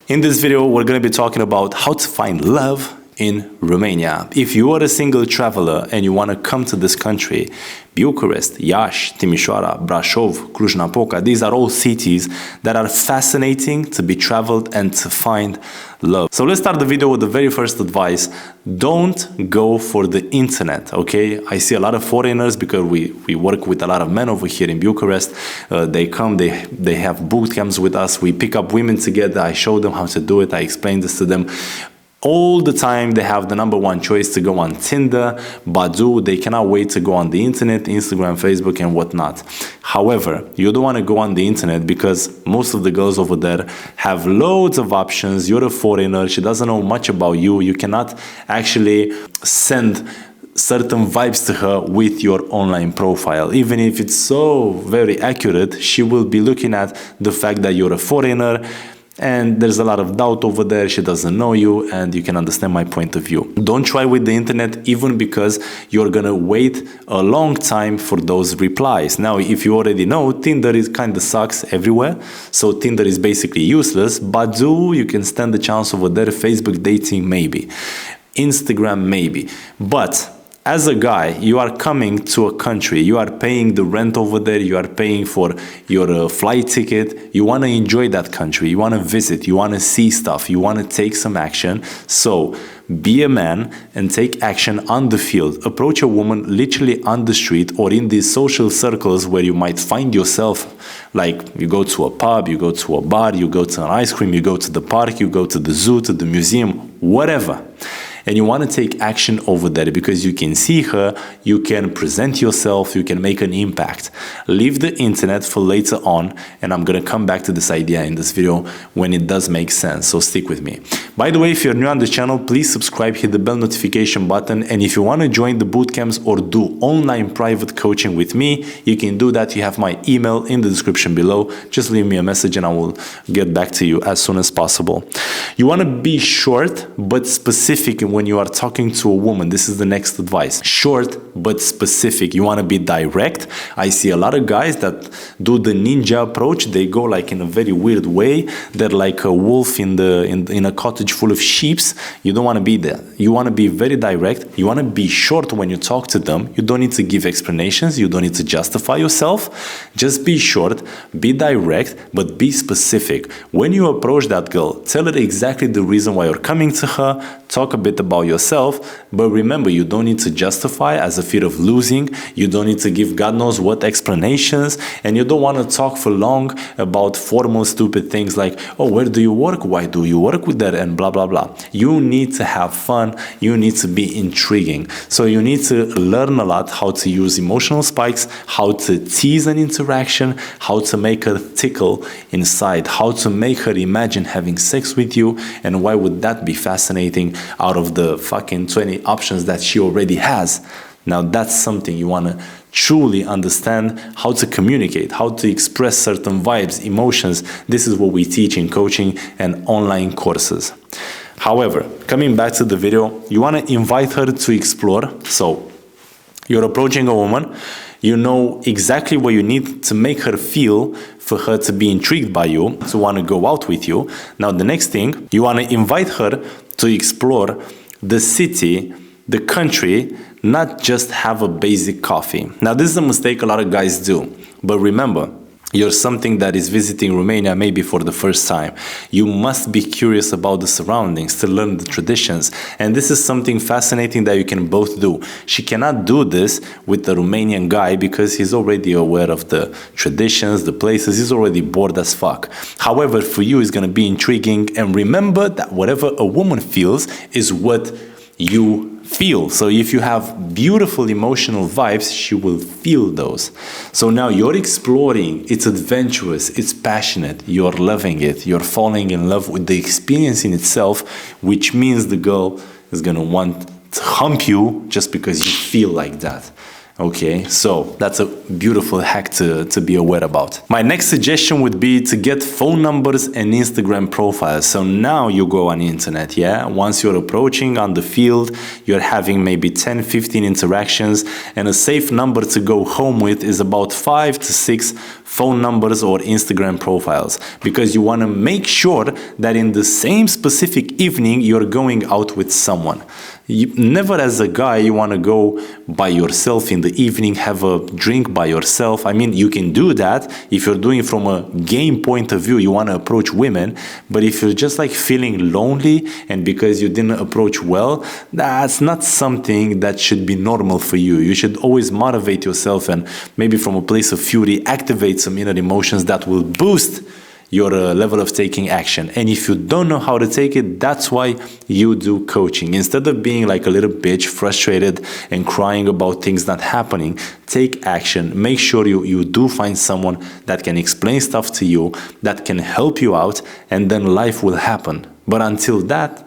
In this video, we're going to be talking about how to find love in Romania. If you are a single traveler and you want to come to this country, Bucharest, Iași, Timișoara, Brașov, Cluj-Napoca, these are all cities that are fascinating to be traveled and to find love. So let's start the video with the very first advice. Don't go for the internet, okay? I see a lot of foreigners because we work with a lot of men over here in Bucharest. They come, they have boot camps with us. We pick up women together. I show them how to do it. I explain this to them. All the time they have the number one choice to go on Tinder, Badoo. They cannot wait to go on the internet, Instagram, Facebook, and whatnot. However, you don't want to go on the internet because most of the girls over there have loads of options. You're a foreigner. She doesn't know much about you. You cannot actually send certain vibes to her with your online profile. Even if it's so very accurate, she will be looking at the fact that you're a foreigner, and there's a lot of doubt over there. She doesn't know you, and you can understand my point of view. Don't try with the internet, even because you're gonna wait a long time for those replies. Now, if you already know, Tinder is kind of sucks everywhere, so Tinder is basically useless. Badoo, you can stand the chance over there. Facebook dating, maybe. Instagram, maybe. But as a guy, you are coming to a country, you are paying the rent over there, you are paying for your flight ticket, you want to enjoy that country, you want to visit, you want to see stuff, you want to take some action. So be a man and take action on the field. Approach a woman literally on the street or in these social circles where you might find yourself. Like you go to a pub, you go to a bar, you go to an ice cream, you go to the park, you go to the zoo, to the museum, whatever. And you want to take action over there because you can see her, you can present yourself, you can make an impact. Leave the internet for later on, and I'm going to come back to this idea in this video when it does make sense, so stick with me. By the way, if you're new on the channel, please subscribe, hit the bell notification button, and if you want to join the bootcamps or do online private coaching with me, you can do that. You have my email in the description below. Just leave me a message and I will get back to you as soon as possible. You want to be short but specific when you are talking to a woman. This is the next advice. Short but specific. You want to be direct. I see a lot of guys that do the ninja approach. They go like in a very weird way. They're like a wolf in a cottage full of sheep. You don't want to be there. You want to be very direct. You want to be short when you talk to them. You don't need to give explanations. You don't need to justify yourself. Just be short, be direct, but be specific. When you approach that girl, tell her exactly the reason why you're coming to her. Talk a bit about yourself, but remember, you don't need to justify as a fear of losing. You don't need to give God knows what explanations, and you don't want to talk for long about formal stupid things like, oh, where do you work? Why do you work with that? And blah, blah, blah. You need to have fun. You need to be intriguing. So you need to learn a lot how to use emotional spikes, how to tease an interaction, how to make her tickle inside, how to make her imagine having sex with you, and why would that be fascinating out of the fucking 20 options that she already has. Now that's something you want to truly understand, how to communicate, how to express certain vibes, emotions. This is what we teach in coaching and online courses. However, coming back to the video, you want to invite her to explore. So you're approaching a woman, you know exactly what you need to make her feel for her to be intrigued by you, to want to go out with you. Now the next thing, you want to invite her to explore the city, the country, not just have a basic coffee. Now this is a mistake a lot of guys do, but remember, you're something that is visiting Romania maybe for the first time. You must be curious about the surroundings to learn the traditions. And this is something fascinating that you can both do. She cannot do this with the Romanian guy because he's already aware of the traditions, the places. He's already bored as fuck. However, for you, it's going to be intriguing. And remember that whatever a woman feels is what you feel. So if you have beautiful emotional vibes, she will feel those. So now you're exploring, it's adventurous, it's passionate, you're loving it, you're falling in love with the experience in itself, which means the girl is gonna want to hump you just because you feel like that. Okay, so that's a beautiful hack to be aware about. My next suggestion would be to get phone numbers and Instagram profiles. So now you go on the internet, yeah? Once you're approaching on the field, you're having maybe 10, 15 interactions, and a safe number to go home with is about 5 to 6 phone numbers or Instagram profiles, because you want to make sure that in the same specific evening you're going out with someone. Never as a guy you want to go by yourself in the evening, have a drink by yourself. I mean, you can do that if you're doing it from a game point of view, you want to approach women, but if you're just like feeling lonely and because you didn't approach well, that's not something that should be normal for you. You should always motivate yourself and maybe from a place of fury, activate some inner emotions that will boost your level of taking action. And if you don't know how to take it, that's why you do coaching. Instead of being like a little bitch, frustrated and crying about things not happening, take action. Make sure you do find someone that can explain stuff to you, that can help you out, and then life will happen. But until that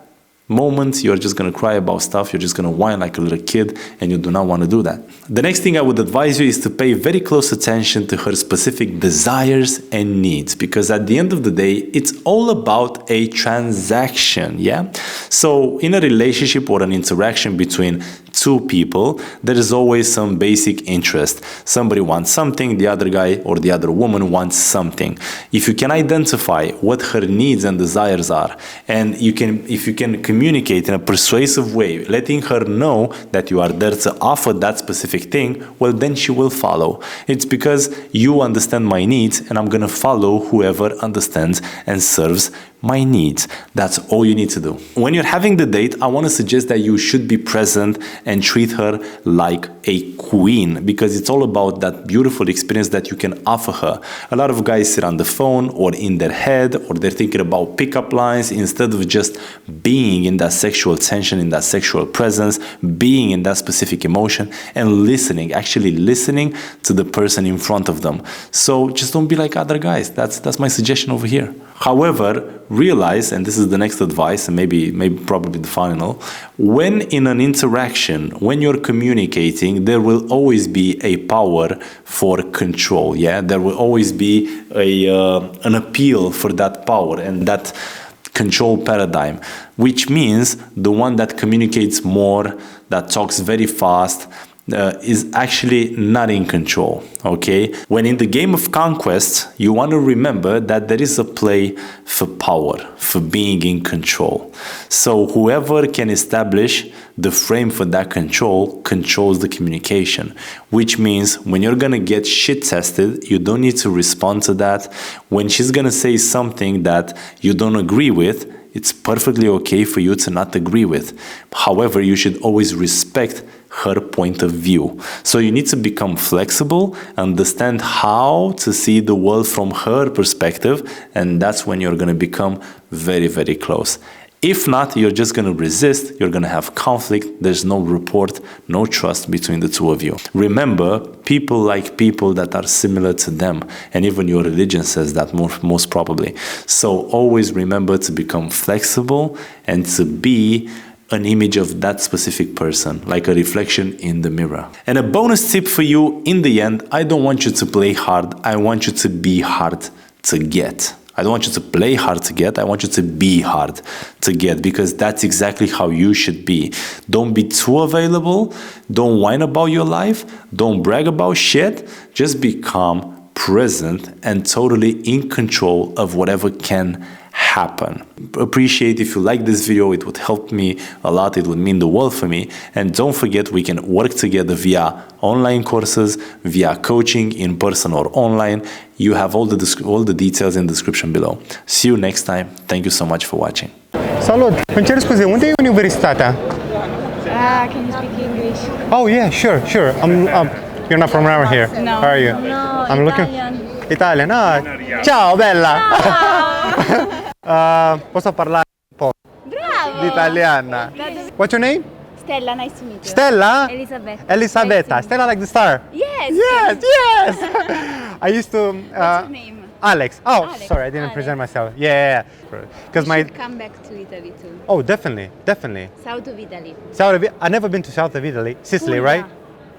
moment, you're just going to cry about stuff, you're just going to whine like a little kid, and you do not want to do that. The next thing I would advise you is to pay very close attention to her specific desires and needs, because at the end of the day, it's all about a transaction, yeah? So in a relationship or an interaction between two people, there is always some basic interest. Somebody wants something, the other guy or the other woman wants something. If you can identify what her needs and desires are, and if you can communicate in a persuasive way, letting her know that you are there to offer that specific thing, well, then she will follow. It's because you understand my needs, and I'm going to follow whoever understands and serves my needs. That's all you need to do. When you're having the date, I want to suggest that you should be present and treat her like a queen, because it's all about that beautiful experience that you can offer her. A lot of guys sit on the phone or in their head, or they're thinking about pickup lines instead of just being in that sexual tension, in that sexual presence, being in that specific emotion, and listening, actually listening to the person in front of them. So just don't be like other guys. That's my suggestion over here. However, realize, and this is the next advice, and maybe probably the final, when in an interaction, when you're communicating, there will always be a power for control, yeah? There will always be an appeal for that power and that control paradigm, which means the one that communicates more, that talks very fast, is actually not in control, okay? When in the game of conquest, you want to remember that there is a play for power, for being in control. So whoever can establish the frame for that control controls the communication, which means when you're going to get shit tested, you don't need to respond to that. When she's going to say something that you don't agree with, it's perfectly okay for you to not agree with. However, you should always respect her point of view. So you need to become flexible, understand how to see the world from her perspective, and that's when you're going to become very, very close. If not, you're just going to resist, you're going to have conflict, there's no rapport, no trust between the two of you. Remember, people like people that are similar to them, and even your religion says that most probably. So always remember to become flexible and to be an image of that specific person, like a reflection in the mirror. And a bonus tip for you, in the end, I don't want you to play hard, I want you to be hard to get. I don't want you to play hard to get, I want you to be hard to get, because that's exactly how you should be. Don't be too available, don't whine about your life, don't brag about shit, just be calm, present, and totally in control of whatever can happen. Appreciate if you like this video, it would help me a lot, it would mean the world for me. And don't forget, we can work together via online courses, via coaching, in person or online. You have all the details in the description below. See you next time. Thank you so much for watching. Salut! Îmi cer scuze, unde e universitatea? Can you speak English? Oh yeah, sure. You're not from around here. No. How are you? No, I'm looking. Italian. Italian. Ah. Ciao, bella. Posso parlare un po' Bravo! di italiana? What's your name? Stella, nice to meet you. Stella? Elisabetta. Elisabetta. Nice to Stella like the star. Yes. Yes. I used to. What's your name? Alex. Oh, Alex. sorry, I didn't Alex. present myself. Yeah. Because You should come back to Italy too. Oh, definitely. South of Italy. I've never been to south of Italy. Sicily, Puglia. right?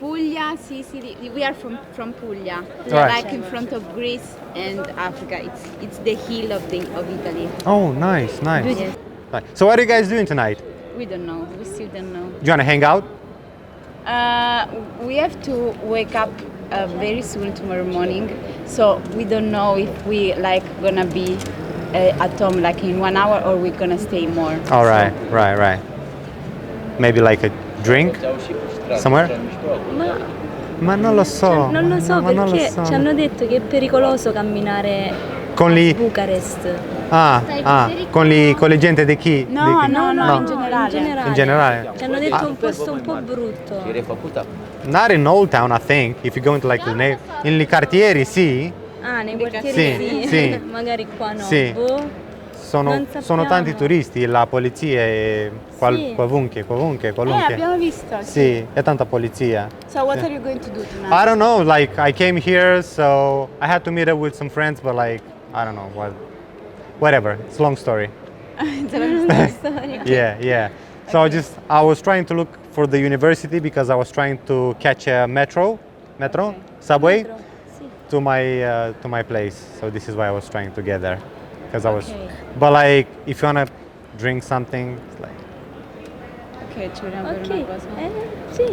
Puglia, Sicily. We are from Puglia. Right. Like in front of Greece and Africa. It's the hill of Italy. Oh, nice, nice. Yes. Nice. So what are you guys doing tonight? We don't know. We still don't know. Do you want to hang out? We have to wake up very soon tomorrow morning, so we don't know if we like gonna be at home like in 1 hour or we're gonna stay more. All right, right. Maybe like a drink somewhere? Ma non lo so. Non lo so ma non lo perché so. ci hanno detto che è pericoloso camminare Con a li Bucarest. con le gente di chi? No, Di- no, no. in generale. In generale. Ci hanno detto un posto un po' brutto. Not in Old Town, I think. If you go into like in i quartieri, sì. Ah, nei quartieri Sì, sì, sì. magari qua no. Sì. Boh. Sono Non sappiamo. tanti turisti, la polizia è Sì. qualunque. Abbiamo visto. Sì, è tanta polizia. So what are you going to do tonight? I don't know, like I came here, so I had to meet up with some friends, but like I don't know whatever. It's a long story. It's a long story. Yeah. So I was trying to look for the university because I was trying to catch a metro, subway Sì. to my place. So this is why I was trying to get there, because I was. Okay. But like, if you wanna drink something, it's like. Ok, ci vogliamo bere Ok, una cosa. sì.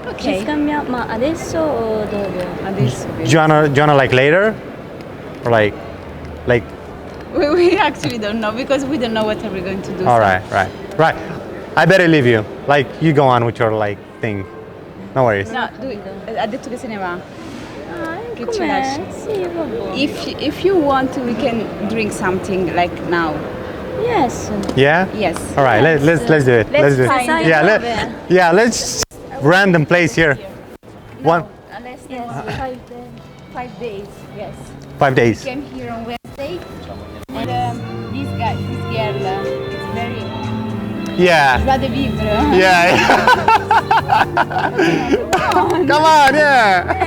Ok. Ci scambiamo, ma adesso o dopo? Adesso. Do you wanna like later, or like. We actually don't know because we don't know what are we going to do. All so- right. I better leave you. Like you go on with your like thing. No worries. No, ha detto che se ne va. Ah, Che ci com'è? lasci? Sì, vabbè. If you want, we can drink something like now. Yes. Yeah. Yes. All right. Let's do it. Let's do it. find it. Yeah. Let's random place here. One. Less Yes, than 5 days. Yes. 5 days. Came here on Wednesday, and this girl, it's very Yeah. joie de vivre. Yeah. Come on. Yeah.